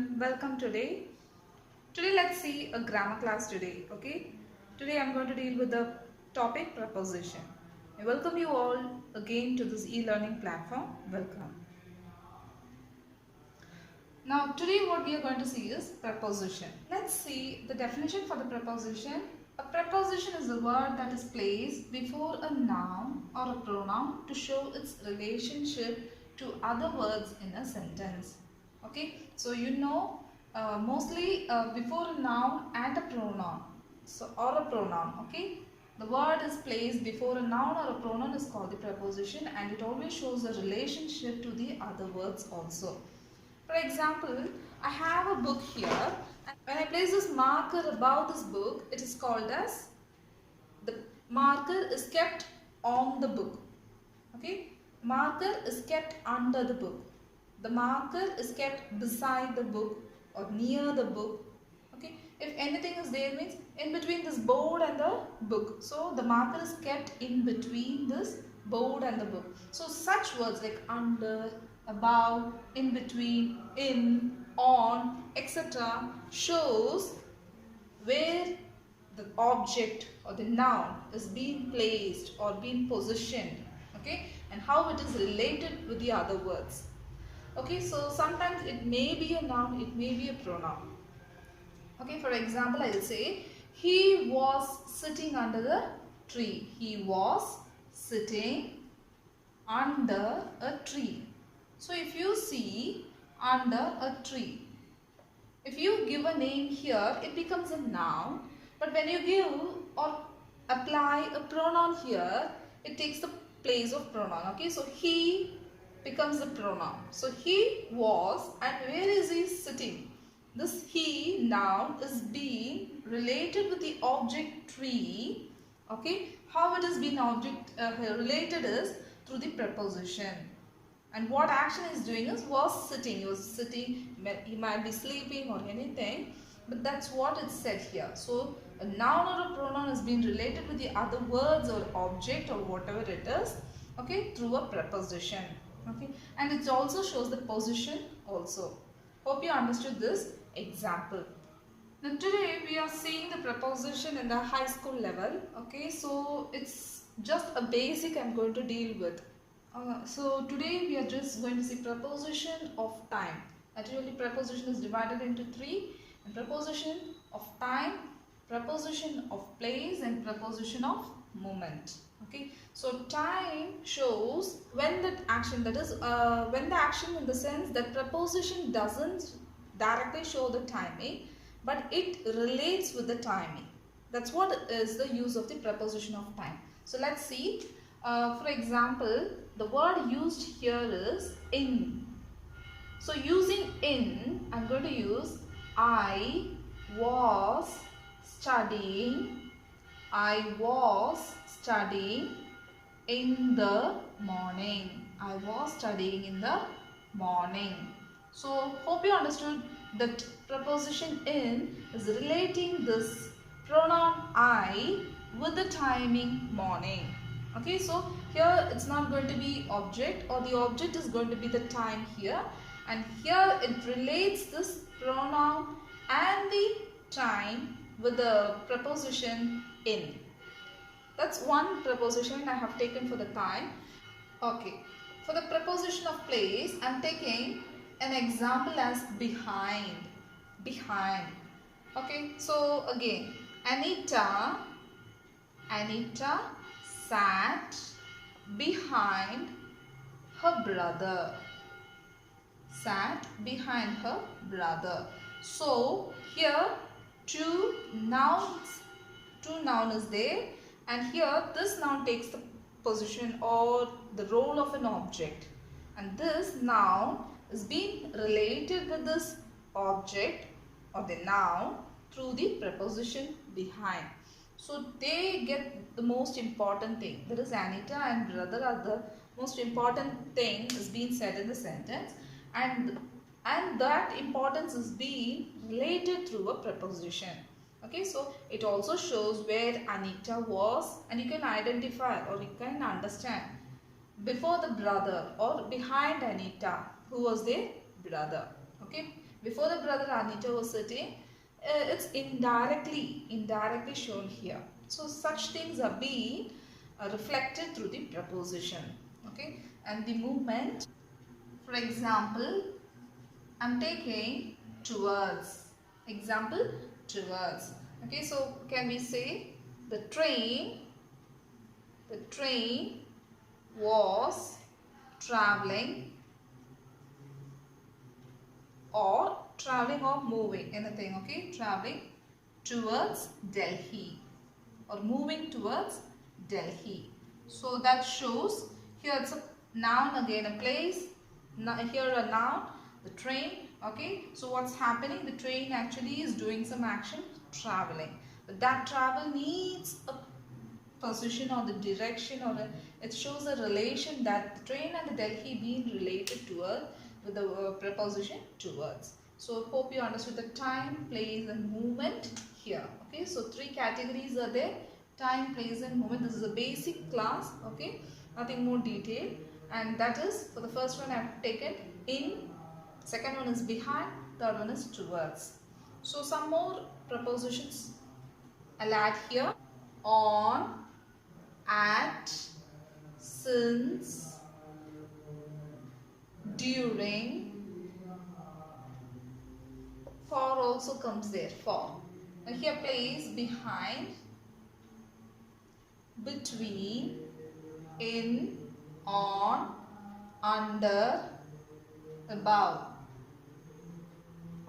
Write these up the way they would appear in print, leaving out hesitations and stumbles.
everyone, welcome today. Today let's see a grammar class today, okay? Today I'm going to deal with the topic preposition. I welcome you all again to this e-learning platform. Welcome. Now today what we are going to see is preposition. Let's see the definition for the preposition. A preposition is a word that is placed before a noun or a pronoun to show its relationship to other words in a sentence. Okay, so mostly before a noun and a pronoun, or a pronoun. Okay, the word is placed before a noun or a pronoun is called the preposition, and it always shows a relationship to the other words also. For example, I have a book here, and when I place this marker above this book, it is called as, the marker is kept on the book. Okay, marker is kept under the book. The marker is kept beside the book or near the book. Okay, if anything is there means in between this board and the book. So the marker is kept in between this board and the book. So such words like under, above, in between, in, on, etc. shows where the object or the noun is being placed or being positioned, okay, and how it is related with the other words. Okay, so sometimes it may be a noun, it may be a pronoun. Okay, for example, I will say he was sitting under the tree. He was sitting under a tree. So if you see under a tree, if you give a name here, it becomes a noun. But when you give or apply a pronoun here, it takes the place of pronoun. Okay, so he becomes the pronoun. So he was, and where is he sitting? This he noun is being related with the object tree. Okay, how it is being object related is through the preposition. And what action is doing is was sitting. He was sitting, he might be sleeping or anything, but that's what it said here. So a noun or a pronoun is being related with the other words or object or whatever it is, okay, through a preposition. Okay, and it also shows the position also. Hope you understood this example. Now today we are seeing the preposition in the high school level. Okay, so it's just a basic I'm going to deal with. So today we are just going to see preposition of time. Actually, preposition is divided into three: and preposition of time, preposition of place, and preposition of moment. Okay, so time shows when that action, that is when the action in the sense that preposition doesn't directly show the timing, but it relates with the timing. That's what is the use of the preposition of time. So let's see. For example, the word used here is in. So using in, I'm going to use I was studying. I was studying in the morning. I was studying in the morning. So hope you understood that preposition in is relating this pronoun I with the timing morning. Okay, so here it's not going to be object, or the object is going to be the time here, and here it relates this pronoun and the time with the preposition in. That's one preposition I have taken for the time. Okay, for the preposition of place, I'm taking an example as behind. Behind. Okay, so again, Anita sat behind her brother. Sat behind her brother. So here two noun is there, and here this noun takes the position or the role of an object, and this noun is being related with this object or the noun through the preposition behind. So they get the most important thing. That is, Anita and brother are the most important thing is being said in the sentence, and that importance is being related through a preposition. Okay, so it also shows where Anita was, and you can identify or you can understand before the brother or behind Anita who was their brother. Okay, before the brother Anita was sitting, it's indirectly shown here. So such things are being reflected through the preposition. Okay, and the movement, for example, I'm taking towards. Example, towards. Okay, so can we say the train was traveling or moving, anything. Okay, traveling towards Delhi or moving towards Delhi. So that shows here it's a noun again, a place. Now here a noun, the train. Okay, so what's happening? The train actually is doing some action, traveling. But that travel needs a position or the direction, or it shows a relation that the train and the Delhi being related to with the preposition towards. So hope you understood the time, place and movement here. Okay, so three categories are there: time, place and movement. This is a basic class. Okay, nothing more detailed. And that is, for the first one I have taken in, second one is behind, third one is towards. So some more prepositions I'll add here: on, at, since, during, for also comes there, for. Now here place, behind, between, in, on, under, above.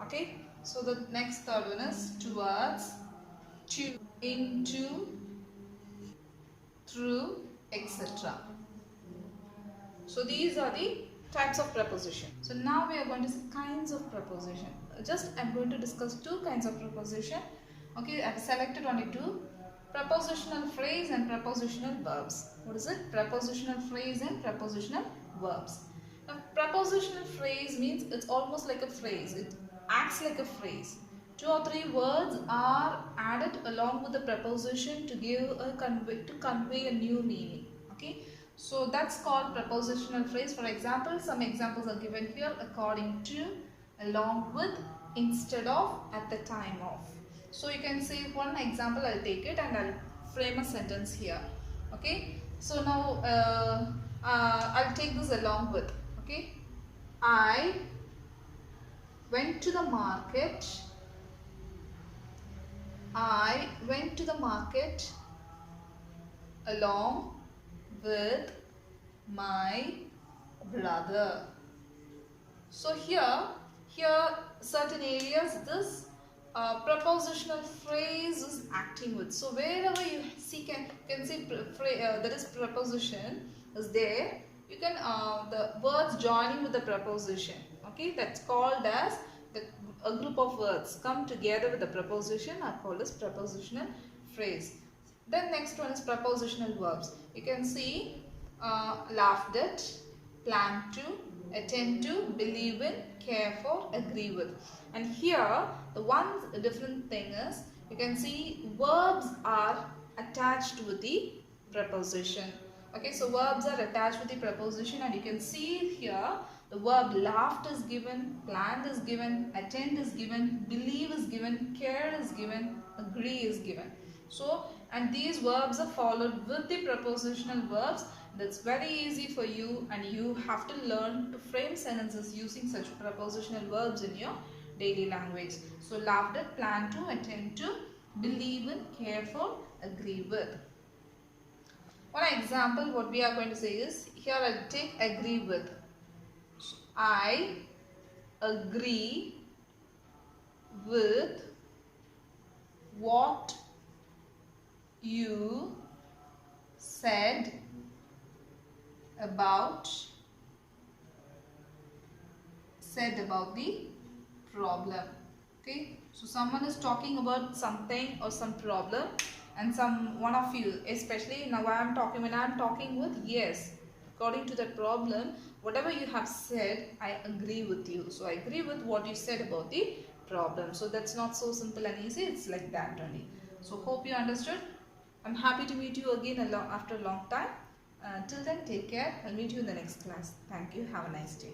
Okay, so the next third one is towards, to, into, through, etc. So these are the types of preposition. So now we are going to see kinds of preposition. Just I am going to discuss two kinds of preposition. Okay, I have selected only two: prepositional phrase and prepositional verbs. What is it? Prepositional phrase and prepositional verbs. Now, prepositional phrase means it's almost like a phrase. It acts like a phrase. Two or three words are added along with the preposition to give a convey a new meaning. Okay, so that's called prepositional phrase. For example, some examples are given here: according to, along with, instead of, at the time of. So you can say one example. I'll take it and I'll frame a sentence here. Okay, so now I'll take this along with. Okay, I went to the market. I went to the market along with my brother. So here certain areas this prepositional phrase is acting with. So wherever you see can see there is preposition is there, you can the words joining with the preposition. Okay, that's called as a group of words come together with the preposition are called as prepositional phrase. Then next one is prepositional verbs. You can see laughed at, plan to, attend to, believe in, care for, agree with. And here the one different thing is you can see verbs are attached with the preposition. Okay, so verbs are attached with the preposition, and you can see here the verb laughed is given, planned is given, attend is given, believe is given, care is given, agree is given. So, and these verbs are followed with the prepositional verbs. That's very easy for you, and you have to learn to frame sentences using such prepositional verbs in your daily language. So, laughed at, planned to, attend to, believe in, care for, agree with. One example what we are going to say is, here I'll take agree with. So, I agree with what you said about the problem. Okay, so someone is talking about something or some problem, and one of you, especially now when I'm talking with, yes, according to that problem, whatever you have said, I agree with you. So I agree with what you said about the problem. So that's not so simple and easy, it's like that only. So hope you understood. I'm happy to meet you again after a long time. Till then, take care. I'll meet you in the next class. Thank you. Have a nice day.